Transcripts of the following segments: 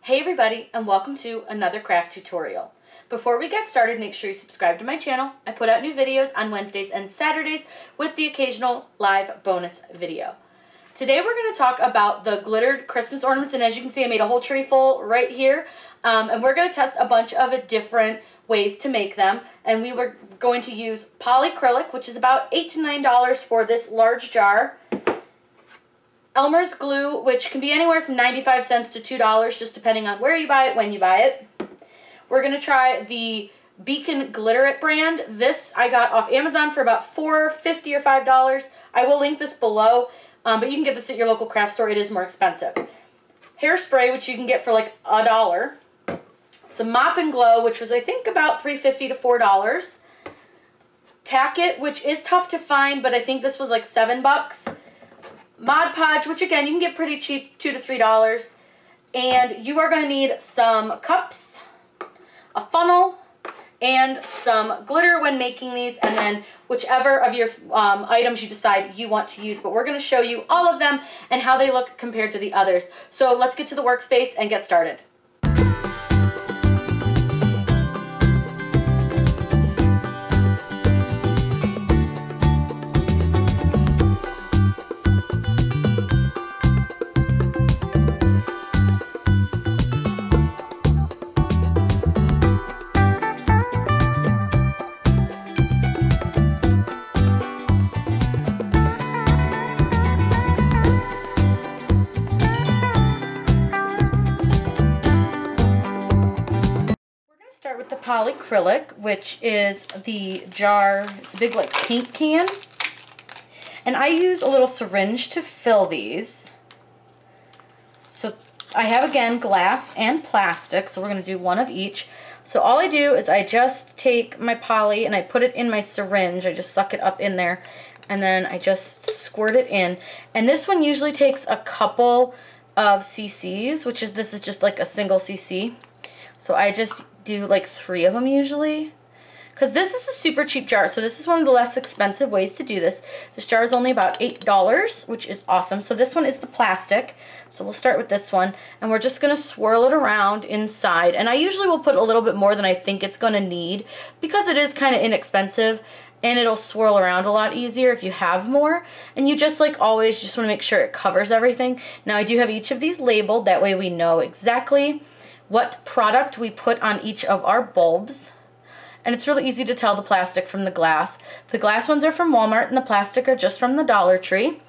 Hey everybody, and welcome to another craft tutorial. Before we get started, make sure you subscribe to my channel. I put out new videos on Wednesdays and Saturdays with the occasional live bonus video. Today we're going to talk about the glittered Christmas ornaments, and as you can see I made a whole tree full right here, and we're going to test a bunch of different ways to make them, and we were going to use Polycrylic, which is about $8 to $9 for this large jar. Elmer's glue, which can be anywhere from 95 cents to $2, just depending on where you buy it, when you buy it. We're going to try the Beacon Glitter It brand. This I got off Amazon for about $4.50 or $5. I will link this below, but you can get this at your local craft store. It is more expensive. Hairspray, which you can get for like $1. Some Mop Glo, which was I think about $3.50 to $4. Tackett, which is tough to find, but I think this was like $7. Podge, which again you can get pretty cheap, $2 to $3. And you are going to need some cups, a funnel, and some glitter when making these, and then whichever of your items you decide you want to use. But we're going to show you all of them and how they look compared to the others. So let's get to the workspace and get started. Start with the Polycrylic, which is the jar. It's a big like paint can, and I use a little syringe to fill these. So I have again glass and plastic, so we're going to do one of each. So all I do is I just take my poly and I put it in my syringe. I just suck it up in there, and then I just squirt it in. And this one usually takes a couple of cc's, which is, this is just like a single cc. So I just do like 3 of them usually, because this is a super cheap jar. So this is one of the less expensive ways to do this. This jar is only about $8, which is awesome. So this one is the plastic. So we'll start with this one, and we're just going to swirl it around inside. And I usually will put a little bit more than I think it's going to need, because it is kind of inexpensive, and it'll swirl around a lot easier if you have more. And you just like always just want to make sure it covers everything. Now I do have each of these labeled, that way we know exactly what product we put on each of our bulbs. And it's really easy to tell the plastic from the glass. The glass ones are from Walmart and the plastic are just from the Dollar Tree.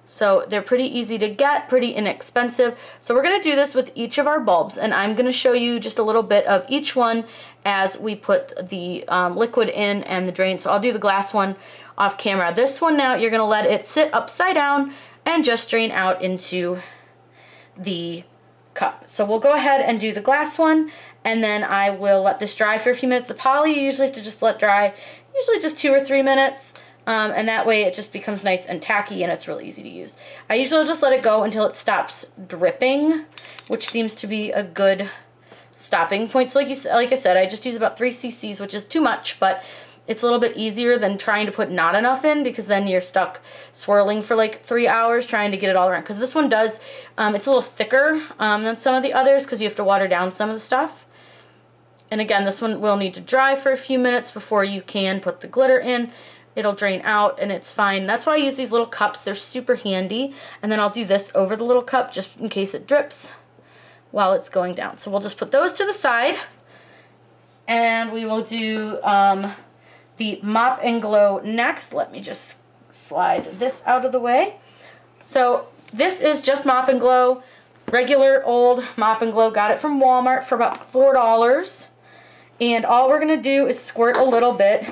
So they're pretty easy to get, pretty inexpensive. So we're going to do this with each of our bulbs, and I'm going to show you just a little bit of each one as we put the liquid in and the drain. So I'll do the glass one off camera. This one now, you're going to let it sit upside down and just drain out into the cup. So we'll go ahead and do the glass one, and then I will let this dry for a few minutes. The poly you usually have to just let dry, usually just 2 or 3 minutes, and that way it just becomes nice and tacky and it's really easy to use. I usually just let it go until it stops dripping, which seems to be a good stopping point. So like I said, I just use about 3 cc's, which is too much, but it's a little bit easier than trying to put not enough in, because then you're stuck swirling for like 3 hours trying to get it all around. Because this one does, it's a little thicker than some of the others, because you have to water down some of the stuff. And again, this one will need to dry for a few minutes before you can put the glitter in. It'll drain out and it's fine. That's why I use these little cups. They're super handy. And then I'll do this over the little cup just in case it drips while it's going down. So we'll just put those to the side, and we will do the Mop Glo next. Let me just slide this out of the way. So this is just Mop Glo, regular old Mop Glo. Got it from Walmart for about $4. And all we're going to do is squirt a little bit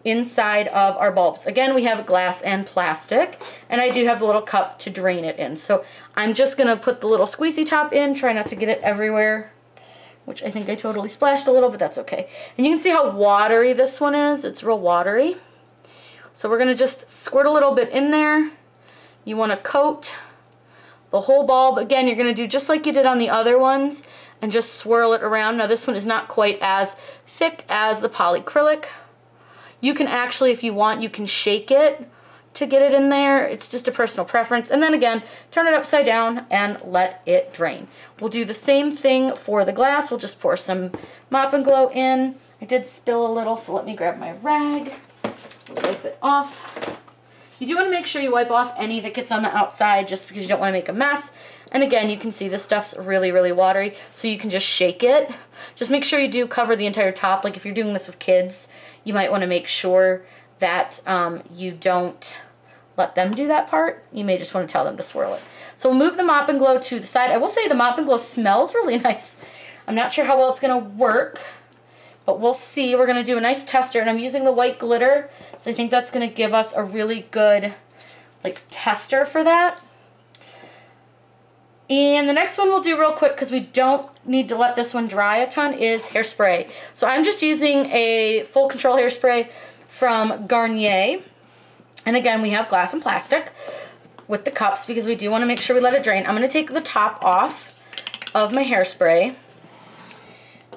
inside of our bulbs. Again, we have glass and plastic, and I do have the little cup to drain it in. So I'm just going to put the little squeezy top in, try not to get it everywhere, which I think I totally splashed a little, but that's okay. And you can see how watery this one is. It's real watery. So we're going to just squirt a little bit in there. You want to coat the whole bulb. Again, you're going to do just like you did on the other ones and just swirl it around. Now this one is not quite as thick as the Polycrylic. You can actually, if you want, you can shake it to get it in there. It's just a personal preference. And then again, turn it upside down and let it drain. We'll do the same thing for the glass. We'll just pour some Mop Glo in. I did spill a little, so let me grab my rag. Wipe it off. You do want to make sure you wipe off any that gets on the outside just because you don't want to make a mess. And again, you can see this stuff's really, really watery, so you can just shake it. Just make sure you do cover the entire top. Like if you're doing this with kids, you might want to make sure that you don't let them do that part. You may just want to tell them to swirl it. So we'll move the Mop Glo to the side. I will say the Mop Glo smells really nice. I'm not sure how well it's going to work, but we'll see. We're going to do a nice tester, and I'm using the white glitter, so I think that's going to give us a really good like tester for that. And the next one we'll do real quick because we don't need to let this one dry a ton is hairspray. So I'm just using a full control hairspray from Garnier. And again, we have glass and plastic with the cups because we do want to make sure we let it drain. I'm going to take the top off of my hairspray.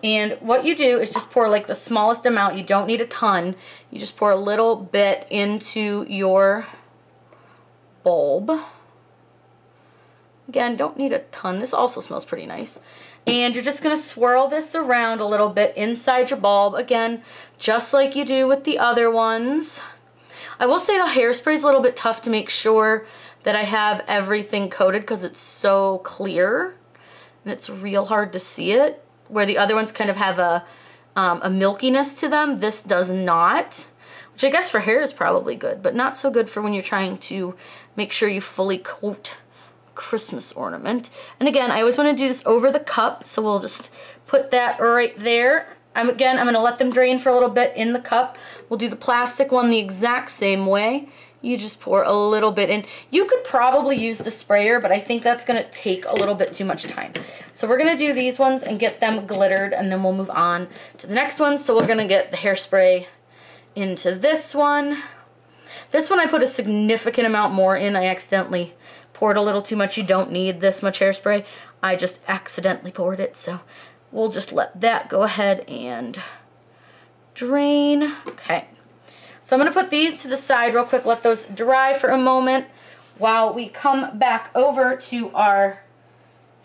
And what you do is just pour like the smallest amount. You don't need a ton. You just pour a little bit into your bulb. Again, don't need a ton. This also smells pretty nice. And you're just going to swirl this around a little bit inside your bulb. Again, just like you do with the other ones. I will say the hairspray is a little bit tough to make sure that I have everything coated because it's so clear. And it's real hard to see it. Where the other ones kind of have a milkiness to them, this does not. Which I guess for hair is probably good, but not so good for when you're trying to make sure you fully coat Christmas ornament. And again, I always want to do this over the cup, so we'll just put that right there. Again, I'm going to let them drain for a little bit in the cup. We'll do the plastic one the exact same way. You just pour a little bit in. You could probably use the sprayer, but I think that's going to take a little bit too much time. So we're going to do these ones and get them glittered, and then we'll move on to the next one. So we're going to get the hairspray into this one. This one I put a significant amount more in. I accidentally poured a little too much. You don't need this much hairspray. I just accidentally poured it, so we'll just let that go ahead and drain. Okay. So I'm going to put these to the side real quick, let those dry for a moment while we come back over to our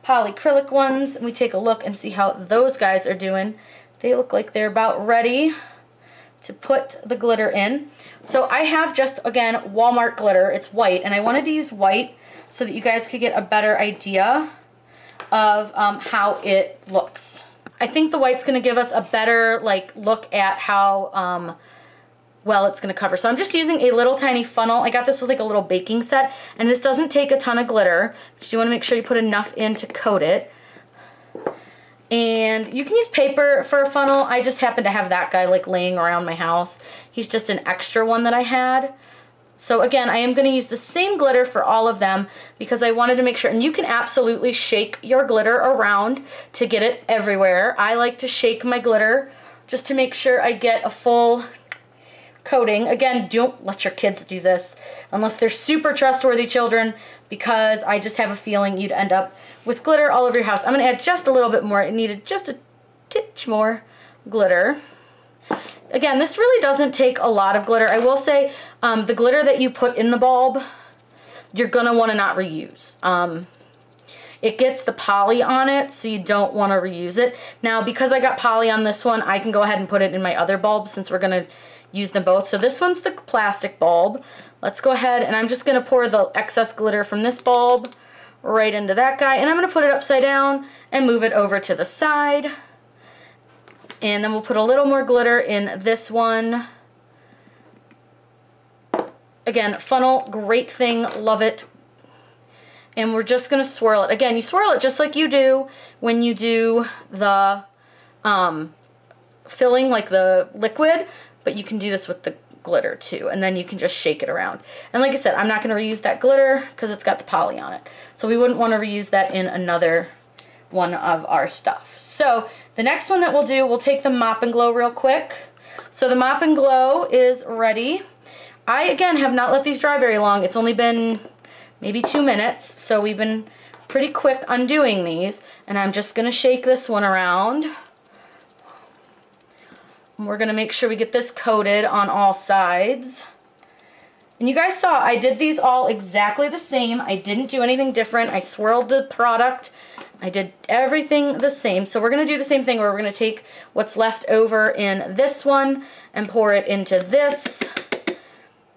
polycrylic ones and we take a look and see how those guys are doing. They look like they're about ready to put the glitter in. So I have just, again, Walmart glitter. It's white, and I wanted to use white so that you guys could get a better idea of how it looks. I think the white's going to give us a better look at how well it's going to cover. So I'm just using a little tiny funnel. I got this with like a little baking set, and this doesn't take a ton of glitter, but you want to make sure you put enough in to coat it. And you can use paper for a funnel. I just happen to have that guy like laying around my house. He's just an extra one that I had. So again, I am going to use the same glitter for all of them because I wanted to make sure, and you can absolutely shake your glitter around to get it everywhere. I like to shake my glitter just to make sure I get a full coating. Again, don't let your kids do this unless they're super trustworthy children, because I just have a feeling you'd end up with glitter all over your house. I'm going to add just a little bit more. It needed just a titch more glitter. Again, this really doesn't take a lot of glitter. I will say the glitter that you put in the bulb, you're going to want to not reuse. It gets the poly on it, so you don't want to reuse it. Now, because I got poly on this one, I can go ahead and put it in my other bulb since we're going to use them both. So this one's the plastic bulb. Let's go ahead, and I'm just going to pour the excess glitter from this bulb right into that guy, and I'm going to put it upside down and move it over to the side. And then we'll put a little more glitter in this one. Again, funnel, great thing, love it. And we're just going to swirl it. Again, you swirl it just like you do when you do the filling, like the liquid, but you can do this with the glitter too, and then you can just shake it around. And like I said, I'm not going to reuse that glitter because it's got the poly on it, so we wouldn't want to reuse that in another one of our stuff. So the next one that we'll do, we'll take the Mop Glo real quick. So the Mop Glo is ready. I again have not let these dry very long. It's only been maybe 2 minutes, so we've been pretty quick on doing these, and I'm just going to shake this one around. We're going to make sure we get this coated on all sides. And you guys saw I did these all exactly the same. I didn't do anything different. I swirled the product. I did everything the same. So we're going to do the same thing where we're going to take what's left over in this one and pour it into this,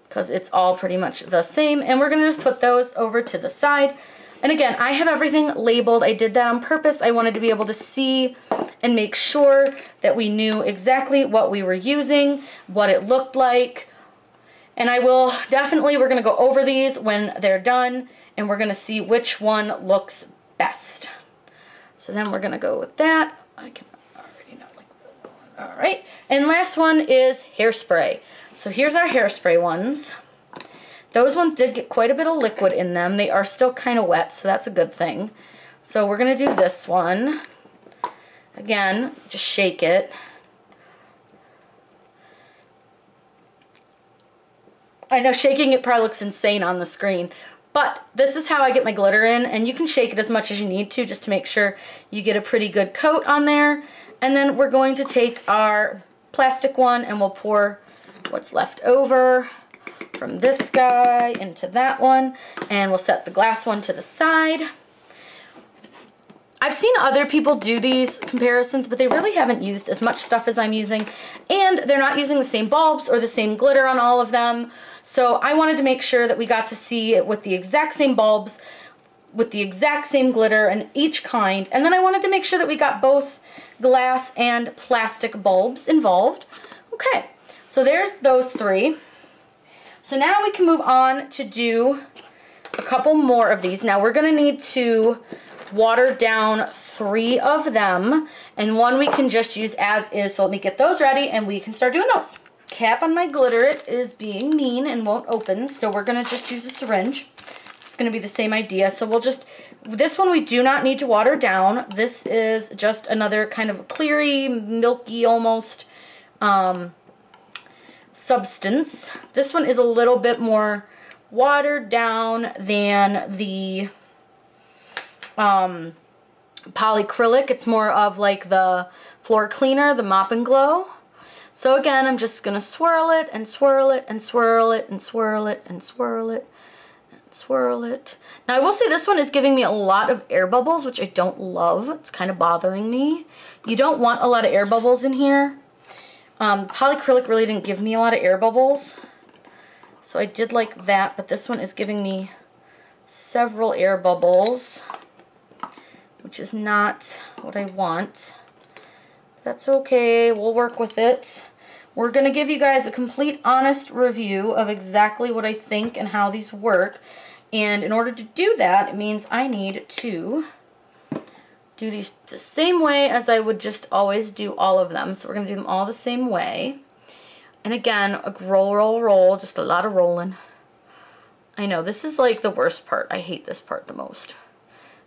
because it's all pretty much the same. And we're going to just put those over to the side. And again, I have everything labeled. I did that on purpose. I wanted to be able to see and make sure that we knew exactly what we were using, what it looked like. And I will definitely, we're going to go over these when they're done, and we're going to see which one looks best. So then we're going to go with that. I can already not like that one. All right. And last one is Hairspray. So here's our Hairspray ones. Those ones did get quite a bit of liquid in them. They are still kind of wet, so that's a good thing. So we're going to do this one. Again, just shake it. I know shaking it probably looks insane on the screen, but this is how I get my glitter in, and you can shake it as much as you need to just to make sure you get a pretty good coat on there. And then we're going to take our plastic one and we'll pour what's left over from this guy into that one, and we'll set the glass one to the side. I've seen other people do these comparisons, but they really haven't used as much stuff as I'm using, and they're not using the same bulbs or the same glitter on all of them. So I wanted to make sure that we got to see it with the exact same bulbs, with the exact same glitter and each kind, and then I wanted to make sure that we got both glass and plastic bulbs involved. Okay, so there's those three. So now we can move on to do a couple more of these. Now we're going to need to water down 3 of them, and one we can just use as is. So let me get those ready and we can start doing those. Cap on my glitter, it is being mean and won't open, so we're going to just use a syringe. It's going to be the same idea. So we'll just, this one we do not need to water down. This is just another kind of cleary, milky almost substance. This one is a little bit more watered down than the Polycrylic. It's more of like the floor cleaner, the Mop Glo. So again, I'm just gonna swirl it and swirl it and swirl it and swirl it and swirl it and swirl it. Now I will say this one is giving me a lot of air bubbles, which I don't love. It's kind of bothering me. You don't want a lot of air bubbles in here. Polycrylic really didn't give me a lot of air bubbles, so I did like that, but this one is giving me several air bubbles, which is not what I want. That's okay, we'll work with it. We're going to give you guys a complete honest review of exactly what I think and how these work, and in order to do that, it means I need to do these the same way as I would just always do all of them. So we're going to do them all the same way. And again, a roll, roll, roll, just a lot of rolling. I know, this is like the worst part. I hate this part the most,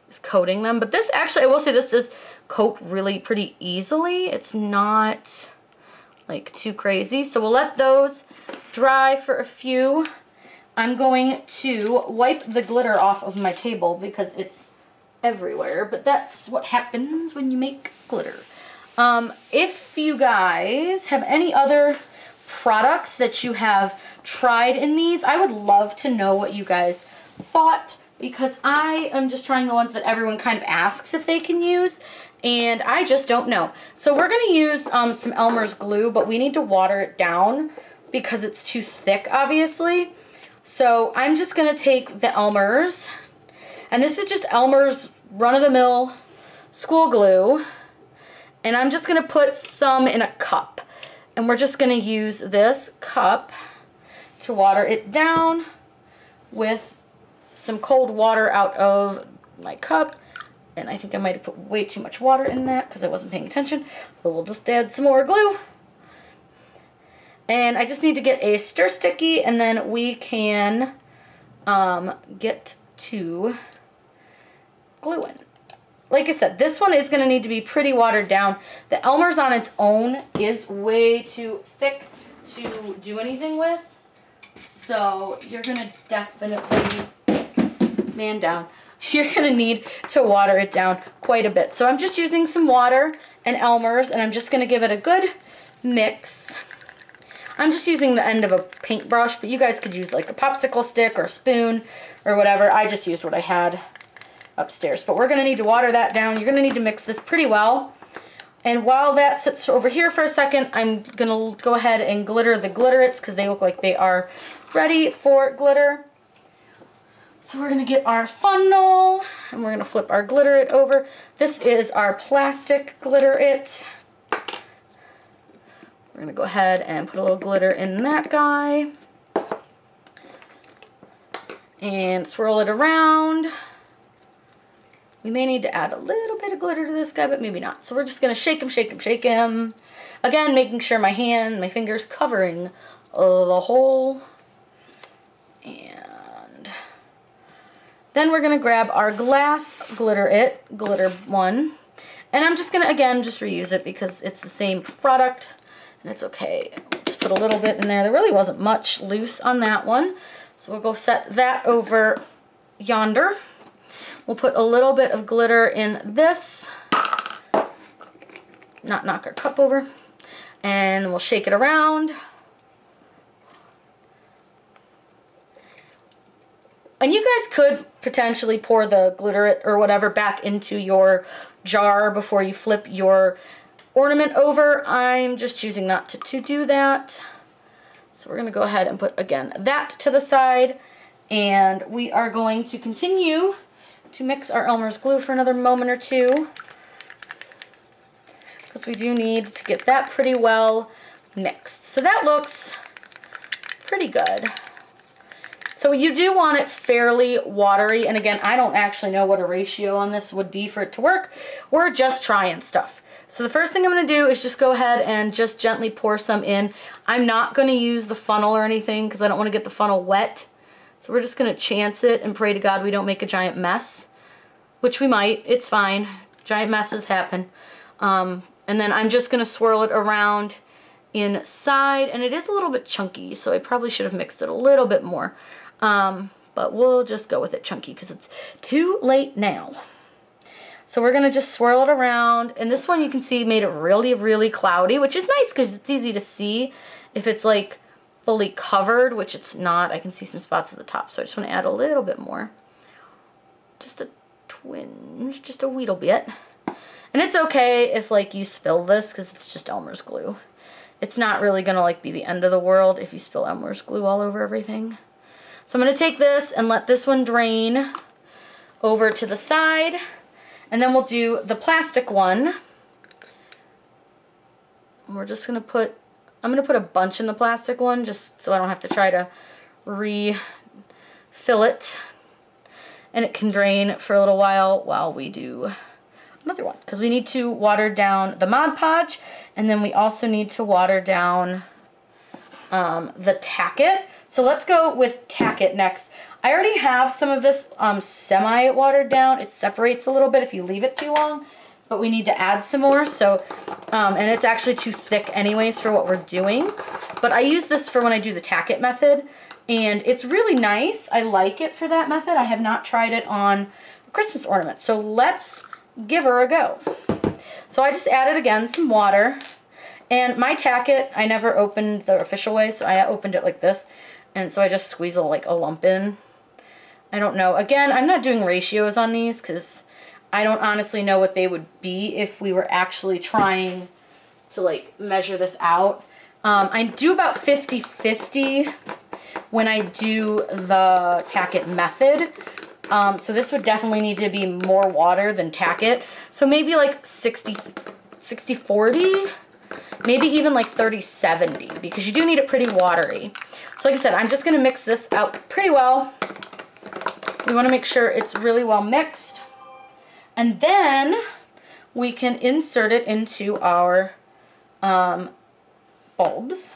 is coating them. But this actually, I will say this does coat really pretty easily. It's not like too crazy. So we'll let those dry for a few. I'm going to wipe the glitter off of my table because it's everywhere, but that's what happens when you make glitter. If you guys have any other products that you have tried in these, I would love to know what you guys thought, because I am just trying the ones that everyone kind of asks if they can use, and I just don't know. So we're going to use some Elmer's glue, but we need to water it down because it's too thick, obviously. So I'm just going to take the Elmers, and this is just Elmer's run-of-the-mill school glue, and I'm just going to put some in a cup, and we're just going to use this cup to water it down with some cold water out of my cup. And I think I might have put way too much water in that because I wasn't paying attention, but we'll just add some more glue. And I just need to get a stir sticky, and then we can get to gluing. Like I said, this one is going to need to be pretty watered down. The Elmer's on its own is way too thick to do anything with, so you're going to definitely, man down, you're going to need to water it down quite a bit. So I'm just using some water and Elmer's, and I'm just going to give it a good mix. I'm just using the end of a paintbrush, but you guys could use like a popsicle stick or a spoon or whatever. I just used what I had upstairs. But we're going to need to water that down. You're going to need to mix this pretty well. And while that sits over here for a second, I'm going to go ahead and glitter the glitterets because they look like they are ready for glitter. So we're going to get our funnel and we're going to flip our glitteret over. This is our plastic glitteret. We're going to go ahead and put a little glitter in that guy. And swirl it around. We may need to add a little bit of glitter to this guy, but maybe not. So we're just going to shake him, shake him, shake him. Again, making sure my fingers covering the hole. And then we're going to grab our glass glitter one. And I'm just going to, again, just reuse it because it's the same product. And it's okay. Just put a little bit in there. There really wasn't much loose on that one. So we'll go set that over yonder. We'll put a little bit of glitter in this. Not knock our cup over. And we'll shake it around. And you guys could potentially pour the glitter or whatever back into your jar before you flip your ornament over. I'm just choosing not to do that. So we're going to go ahead and put, again, that to the side. And we are going to continue to mix our Elmer's glue for another moment or two. Because we do need to get that pretty well mixed. So that looks pretty good. So you do want it fairly watery. And again, I don't actually know what a ratio on this would be for it to work. We're just trying stuff. So the first thing I'm going to do is just go ahead and just gently pour some in. I'm not going to use the funnel or anything because I don't want to get the funnel wet. So we're just going to chance it and pray to God we don't make a giant mess, which we might. It's fine. Giant messes happen. And then I'm just going to swirl it around inside. And it is a little bit chunky, so I probably should have mixed it a little bit more. But we'll just go with it chunky because it's too late now. So we're going to just swirl it around. And this one you can see made it really, really cloudy, which is nice because it's easy to see if it's like fully covered, which it's not. I can see some spots at the top, so I just want to add a little bit more. Just a twinge, just a wheedle bit. And it's okay if like you spill this because it's just Elmer's glue. It's not really going to like be the end of the world if you spill Elmer's glue all over everything. So I'm going to take this and let this one drain over to the side. And then we'll do the plastic one. And we're just going to put, I'm going to put a bunch in the plastic one just so I don't have to try to refill it. And it can drain for a little while we do another one. Because we need to water down the Mod Podge. And then we also need to water down the Tackett. So let's go with Tackett next. I already have some of this semi-watered down. It separates a little bit if you leave it too long, but we need to add some more. So, and it's actually too thick anyways for what we're doing. But I use this for when I do the Tackett method, and it's really nice. I like it for that method. I have not tried it on a Christmas ornament. So let's give her a go. So I just added, again, some water. And my Tackett, I never opened the official way, so I opened it like this. And so I just squeeze like a lump in. I don't know. Again, I'm not doing ratios on these because I don't honestly know what they would be if we were actually trying to like measure this out. I do about 50-50 when I do the Tackett method. So this would definitely need to be more water than Tackett. So maybe like 60-40, maybe even like 30-70 because you do need it pretty watery. So like I said, I'm just going to mix this out pretty well. We want to make sure it's really well mixed. And then we can insert it into our bulbs.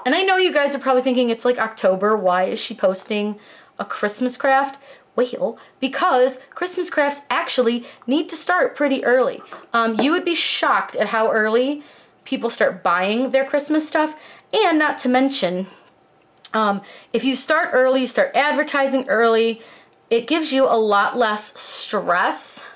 And I know you guys are probably thinking it's like October. Why is she posting a Christmas craft? Well, because Christmas crafts actually need to start pretty early. You would be shocked at how early people start buying their Christmas stuff. And not to mention, if you start early, you start advertising early, it gives you a lot less stress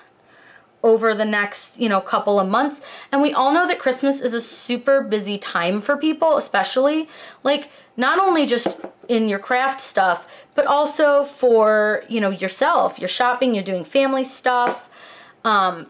over the next, you know, couple of months. And we all know that Christmas is a super busy time for people, especially like not only just in your craft stuff, but also for, you know, yourself. You're shopping, you're doing family stuff,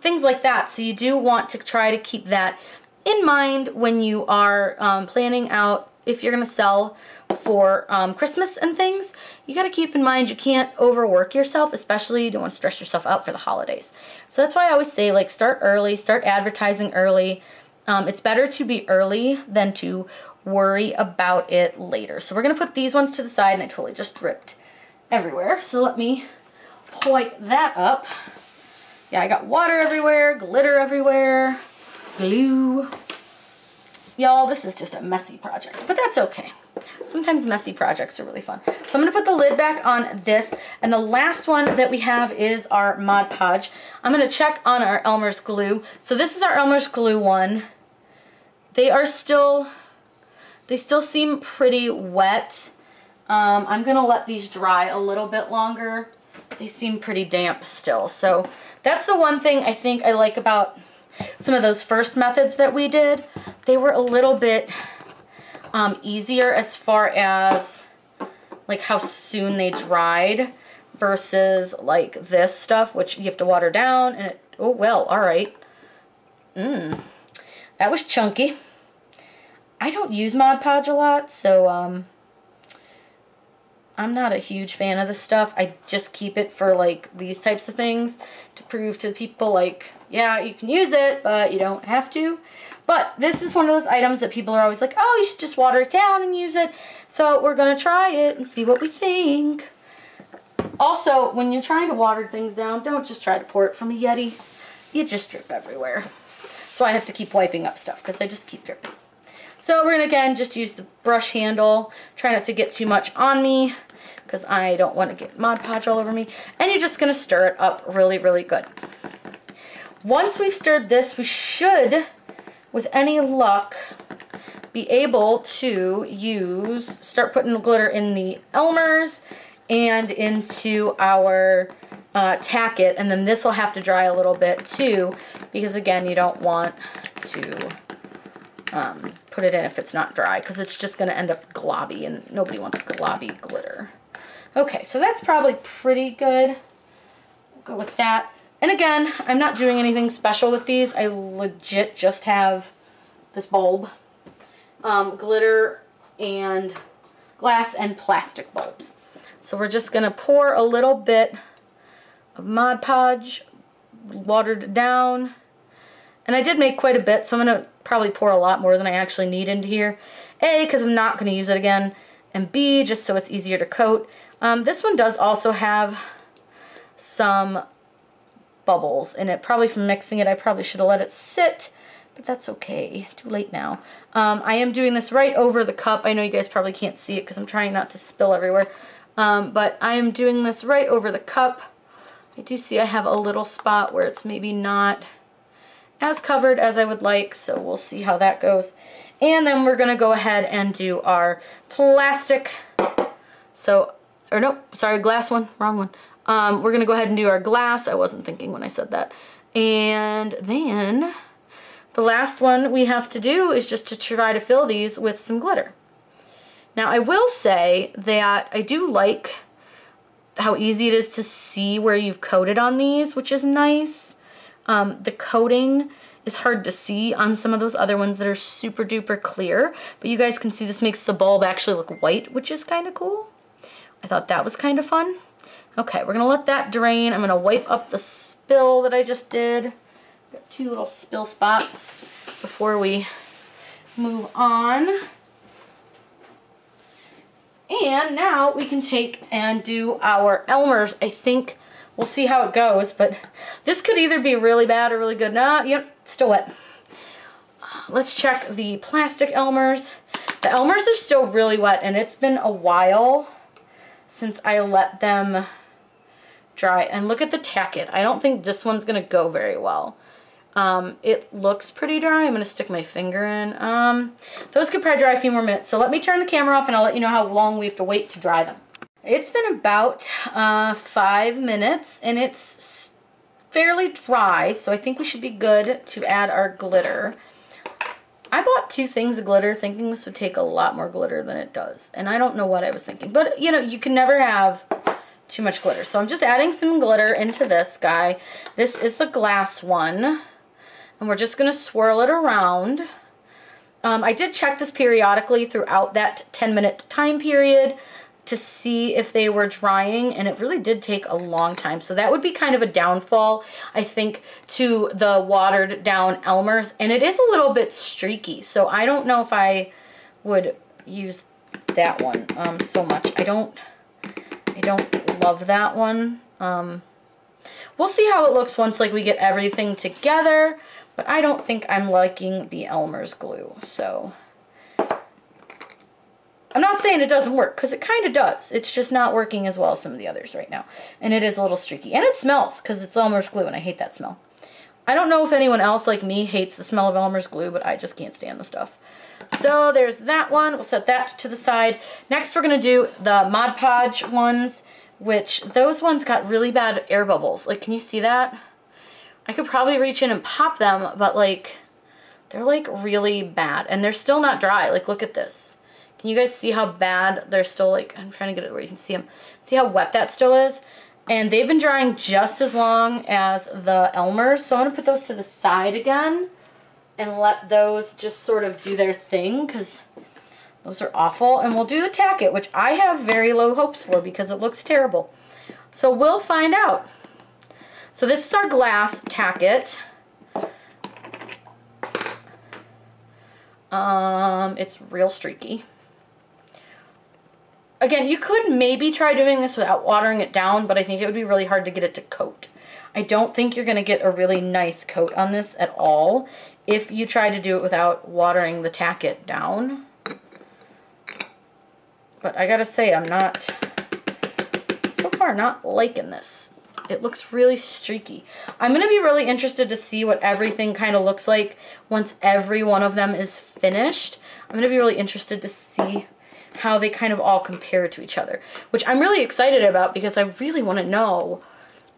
things like that. So you do want to try to keep that in mind when you are planning out if you're gonna sell for Christmas and things. You got to keep in mind you can't overwork yourself, especially you don't want to stress yourself out for the holidays. So that's why I always say, like, start early, start advertising early. It's better to be early than to worry about it later. So we're going to put these ones to the side, and I totally just dripped everywhere. So let me wipe that up. Yeah, I got water everywhere, glitter everywhere, glue. Y'all, this is just a messy project, but that's okay. Sometimes messy projects are really fun. So I'm going to put the lid back on this, and the last one that we have is our Mod Podge. I'm going to check on our Elmer's glue. So this is our Elmer's glue one. They still seem pretty wet. I'm going to let these dry a little bit longer. They seem pretty damp still. So that's the one thing I think I like about some of those first methods that we did. They were a little bit easier as far as like how soon they dried versus like this stuff, which you have to water down and it, oh well, all right. That was chunky. I don't use Mod Podge a lot, so I'm not a huge fan of this stuff. I just keep it for like these types of things to prove to people like, yeah, you can use it, but you don't have to. But this is one of those items that people are always like, oh, you should just water it down and use it. So we're going to try it and see what we think. Also, when you're trying to water things down, don't just try to pour it from a Yeti. You just drip everywhere. So I have to keep wiping up stuff because I just keep dripping. So we're going to, again, just use the brush handle. Try not to get too much on me because I don't want to get Mod Podge all over me. And you're just going to stir it up really, really good. Once we've stirred this, we should, with any luck, be able to start putting the glitter in the Elmers and into our Tackett. And then this will have to dry a little bit too, because again, you don't want to put it in if it's not dry, because it's just going to end up globby, and nobody wants globby glitter. Okay, so that's probably pretty good. We'll go with that. And again, I'm not doing anything special with these. I legit just have this bulb, glitter, and glass and plastic bulbs. So we're just going to pour a little bit of Mod Podge, watered it down. And I did make quite a bit, so I'm going to probably pour a lot more than I actually need into here. A, because I'm not going to use it again, and B, just so it's easier to coat. This one does also have some bubbles in it. Probably from mixing it, I probably should have let it sit, but that's okay. Too late now. I am doing this right over the cup. I know you guys probably can't see it because I'm trying not to spill everywhere. But I am doing this right over the cup. I do see I have a little spot where it's maybe not as covered as I would like, so we'll see how that goes. And then we're going to go ahead and do our plastic. So, or nope, sorry, glass one, wrong one. We're going to go ahead and do our glass. I wasn't thinking when I said that. And then the last one we have to do is just to try to fill these with some glitter. Now, I will say that I do like how easy it is to see where you've coated on these, which is nice. The coating is hard to see on some of those other ones that are super duper clear, but you guys can see this makes the bulb actually look white, which is kind of cool. I thought that was kind of fun. Okay, we're gonna let that drain. I'm gonna wipe up the spill that I just did. Got two little spill spots before we move on. And now we can take and do our Elmers. I think we'll see how it goes, but this could either be really bad or really good. Nah, yep, still wet. Let's check the plastic Elmers. The Elmers are still really wet, and it's been a while since I let them dry. And look at the Tackett. I don't think this one's gonna go very well. It looks pretty dry. I'm gonna stick my finger in. Those could probably dry a few more minutes. So let me turn the camera off and I'll let you know how long we have to wait to dry them. It's been about 5 minutes, and it's fairly dry, so I think we should be good to add our glitter. I bought 2 things of glitter thinking this would take a lot more glitter than it does. And I don't know what I was thinking. But, you know, you can never have too much glitter. So I'm just adding some glitter into this guy. This is the glass one. And we're just going to swirl it around. I did check this periodically throughout that 10-minute time period to see if they were drying, and it really did take a long time. So that would be kind of a downfall, I think, to the watered down Elmers. And it is a little bit streaky, so I don't know if I would use that one so much. I don't love that one. We'll see how it looks once like we get everything together. But I don't think I'm liking the Elmer's glue, so I'm not saying it doesn't work, because it kind of does. It's just not working as well as some of the others right now. And it is a little streaky. And it smells, because it's Elmer's glue, and I hate that smell. I don't know if anyone else like me hates the smell of Elmer's glue, but I just can't stand the stuff. So there's that one. We'll set that to the side. Next we're going to do the Mod Podge ones, which those ones got really bad air bubbles. Like, can you see that? I could probably reach in and pop them, but like, they're like really bad. And they're still not dry. Like, look at this. Can you guys see how bad they're still, like, I'm trying to get it where you can see them. See how wet that still is? And they've been drying just as long as the Elmers. So I'm going to put those to the side again and let those just sort of do their thing, because those are awful. And we'll do the Tackett, which I have very low hopes for because it looks terrible. So we'll find out. So this is our glass Tackett. It's real streaky. Again, you could maybe try doing this without watering it down, but I think it would be really hard to get it to coat. I don't think you're going to get a really nice coat on this at all if you try to do it without watering the Tackett down. But I gotta say, I'm not, so far, not liking this. It looks really streaky. I'm going to be really interested to see what everything kind of looks like once every one of them is finished. I'm going to be really interested to see how they kind of all compare to each other, which I'm really excited about because I really want to know,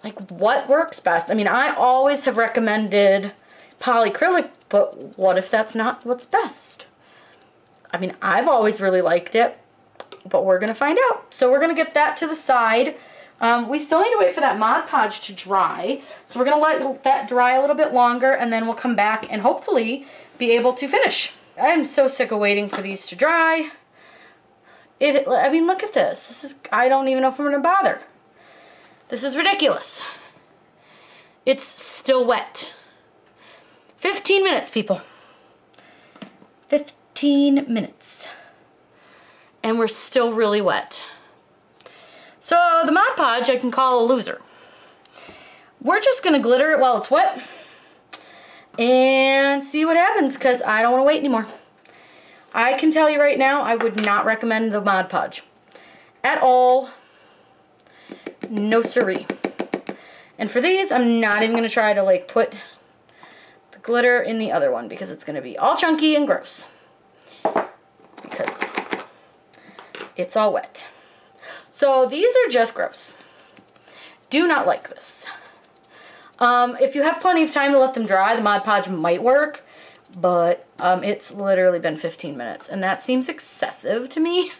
like, what works best. I mean, I always have recommended Polycrylic, but what if that's not what's best? I mean, I've always really liked it, but we're going to find out. So we're going to get that to the side. We still need to wait for that Mod Podge to dry, so we're going to let that dry a little bit longer, and then we'll come back and hopefully be able to finish. I'm so sick of waiting for these to dry. I mean, look at this. This is, I don't even know if I'm going to bother. This is ridiculous. It's still wet. 15 minutes, people. 15 minutes. And we're still really wet. So the Mod Podge I can call a loser. We're just going to glitter it while it's wet and see what happens, because I don't want to wait anymore. I can tell you right now, I would not recommend the Mod Podge at all. No siree. And for these, I'm not even going to try to like put the glitter in the other one, because it's going to be all chunky and gross, because it's all wet. So these are just gross. Do not like this. If you have plenty of time to let them dry, the Mod Podge might work, but it's literally been 15 minutes, and that seems excessive to me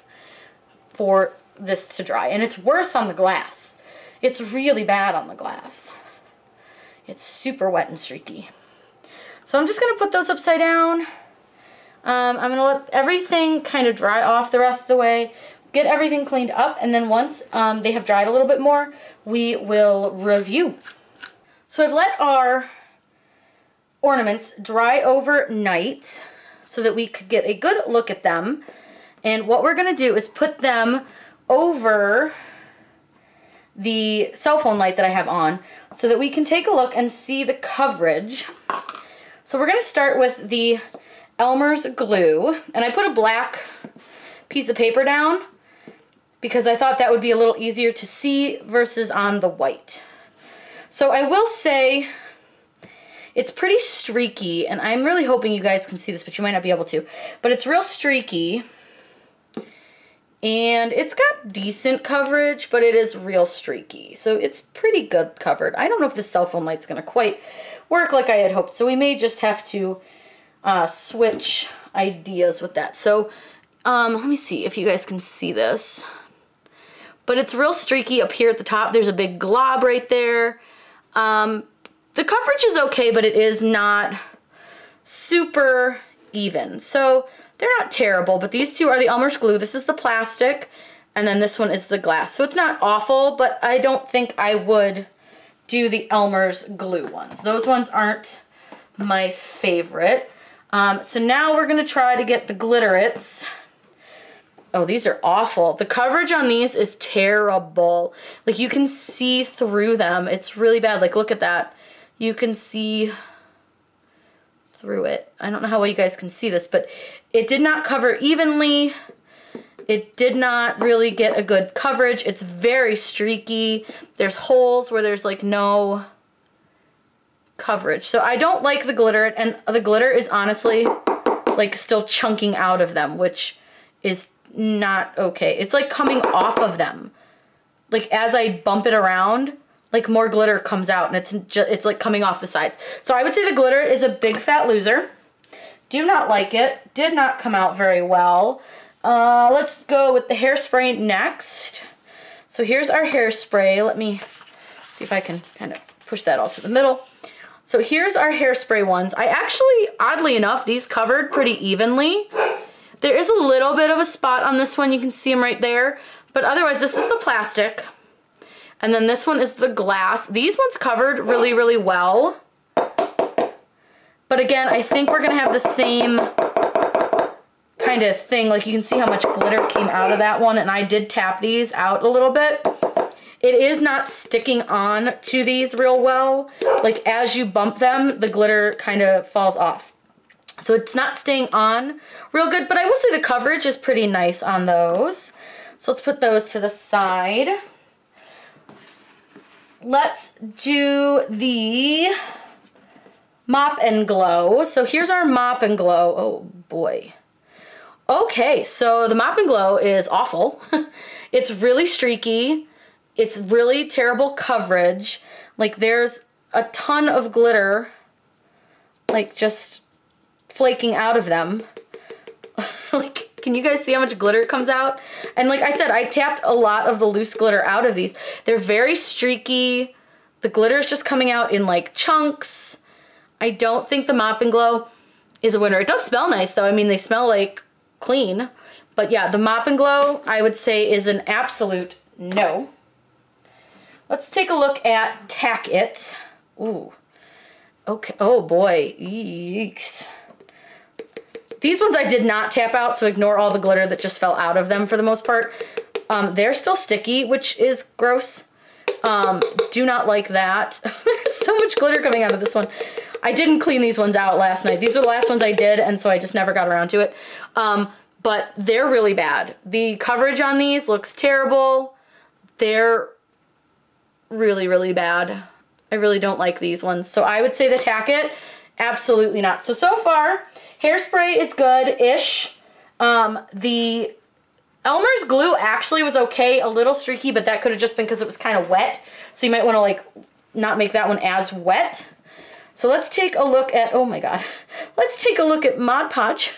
for this to dry. And it's worse on the glass. It's really bad on the glass. It's super wet and streaky. So I'm just going to put those upside down. I'm going to let everything kind of dry off the rest of the way. Get everything cleaned up, and then once they have dried a little bit more, we will review. So I've let our ornaments dry overnight so that we could get a good look at them. And what we're going to do is put them over the cell phone light that I have on so that we can take a look and see the coverage. So we're going to start with the Elmer's glue, and I put a black piece of paper down because I thought that would be a little easier to see versus on the white. So I will say it's pretty streaky, and I'm really hoping you guys can see this, but you might not be able to. But it's real streaky, And it's got decent coverage, but it is real streaky. So it's pretty good covered. I don't know if the cell phone light's gonna quite work like I had hoped. So we may just have to switch ideas with that. So let me see if you guys can see this. But it's real streaky up here at the top. There's a big glob right there. The coverage is okay, but it is not super even. So they're not terrible, but these two are the Elmer's glue. This is the plastic, and then this one is the glass. So it's not awful, but I don't think I would do the Elmer's glue ones. Those ones aren't my favorite. So now we're gonna try to get the Glitterits. Oh, these are awful. The coverage on these is terrible. Like, you can see through them. It's really bad. Like, look at that. You can see through it. I don't know how well you guys can see this, but it did not cover evenly. It did not really get a good coverage. It's very streaky. There's holes where there's like no coverage. So I don't like the glitter, and the glitter is honestly like still chunking out of them, which is not okay. It's like coming off of them. Like as I bump it around, like more glitter comes out, and it's like coming off the sides. So I would say the glitter is a big fat loser. Do not like it. Did not come out very well. Let's go with the hairspray next. So here's our hairspray. Let me see if I can kind of push that all to the middle. So here's our hairspray ones. I actually, oddly enough, these covered pretty evenly. There is a little bit of a spot on this one. You can see them right there. But otherwise, this is the plastic. And then this one is the glass. These ones covered really, really well. But again, I think we're going to have the same kind of thing. Like, you can see how much glitter came out of that one. And I did tap these out a little bit. It is not sticking on to these real well. Like, as you bump them, the glitter kind of falls off. So it's not staying on real good, but I will say the coverage is pretty nice on those. So let's put those to the side. Let's do the Mop Glo. So here's our Mop Glo. Oh boy. Okay, so the Mop Glo is awful. It's really streaky. It's really terrible coverage. Like, there's a ton of glitter, like, just flaking out of them. Like, can you guys see how much glitter comes out? And like I said, I tapped a lot of the loose glitter out of these. They're very streaky. The glitter is just coming out in like chunks. I don't think the Mop Glo is a winner. It does smell nice though. I mean, they smell like clean. But yeah, the Mop Glo, I would say, is an absolute no. Let's take a look at Tackett. Ooh. Okay. Oh boy. Yeeks. These ones I did not tap out, so ignore all the glitter that just fell out of them for the most part. They're still sticky, which is gross. Do not like that. There's so much glitter coming out of this one. I didn't clean these ones out last night. These were the last ones I did, and so I just never got around to it. But they're really bad. The coverage on these looks terrible. They're really, really bad. I really don't like these ones. So I would say the Tackett, absolutely not. So far, hairspray is good-ish. The Elmer's glue actually was okay, a little streaky, but that could have just been because it was kind of wet. So you might want to like not make that one as wet. So let's take a look at, oh my god, let's take a look at Mod Podge.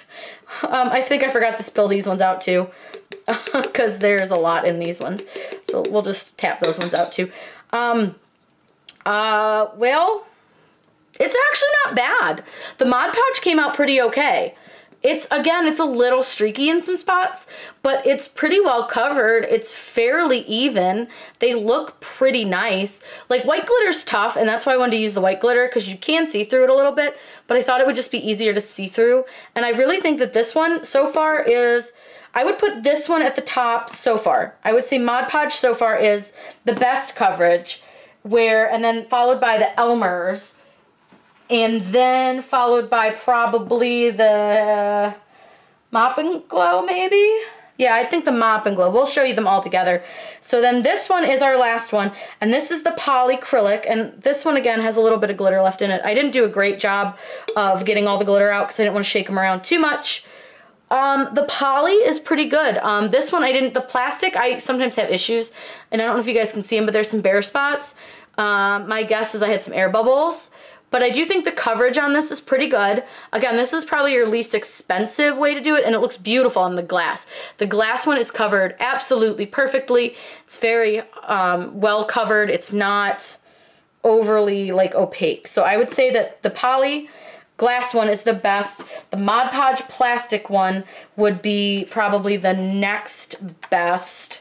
I think I forgot to spill these ones out too, because there's a lot in these ones. So we'll just tap those ones out too. Well, it's actually not bad. The Mod Podge came out pretty okay. Again, it's a little streaky in some spots, but it's pretty well covered. It's fairly even. They look pretty nice. Like, white glitter's tough, and that's why I wanted to use the white glitter, because you can see through it a little bit, but I thought it would just be easier to see through. And I really think that this one so far is, I would put this one at the top so far. I would say Mod Podge so far is the best coverage, and then followed by the Elmers. And then followed by probably the Mop Glo, maybe? Yeah, I think the Mop Glo. We'll show you them all together. So then this one is our last one, and this is the Polycrylic, and this one again has a little bit of glitter left in it. I didn't do a great job of getting all the glitter out because I didn't want to shake them around too much. The poly is pretty good. This one I didn't, the plastic, I sometimes have issues, and I don't know if you guys can see them, but there's some bare spots. My guess is I had some air bubbles, but I do think the coverage on this is pretty good. Again, this is probably your least expensive way to do it, and it looks beautiful on the glass. The glass one is covered absolutely perfectly. It's very well covered. It's not overly like opaque. So I would say that the poly glass one is the best. The Mod Podge plastic one would be probably the next best.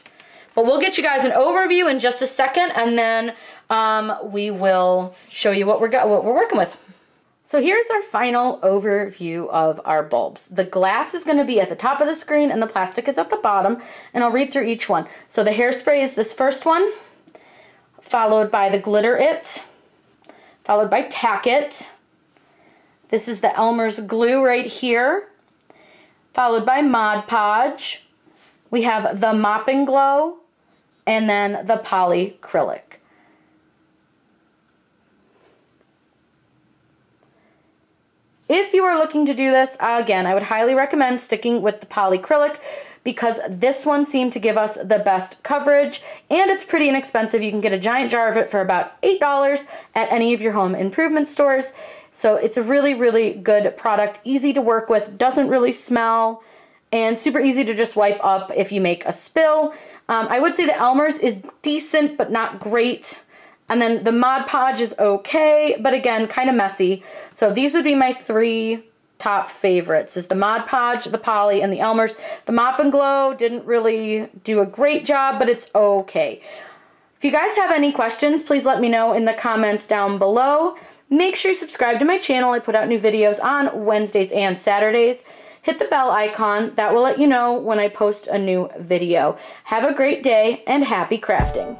But we'll get you guys an overview in just a second, and then we will show you what we're working with. So here's our final overview of our bulbs. The glass is going to be at the top of the screen and the plastic is at the bottom, and I'll read through each one. So the Hairspray is this first one, followed by the Glitter It, followed by Tackett. This is the Elmers glue right here, followed by Mod Podge. We have the Mop Glo, and then the Polycrylic. If you are looking to do this, again, I would highly recommend sticking with the Polycrylic because this one seemed to give us the best coverage, and it's pretty inexpensive. You can get a giant jar of it for about $8 at any of your home improvement stores. So it's a really, really good product, easy to work with, doesn't really smell, and super easy to just wipe up if you make a spill. I would say the Elmers is decent, but not great. And then the Mod Podge is okay, but again, kind of messy. So these would be my three top favorites, is the Mod Podge, the Poly, and the Elmers. The Mop Glo didn't really do a great job, but it's okay. If you guys have any questions, please let me know in the comments down below. Make sure you subscribe to my channel. I put out new videos on Wednesdays and Saturdays. Hit the bell icon. That will let you know when I post a new video. Have a great day and happy crafting.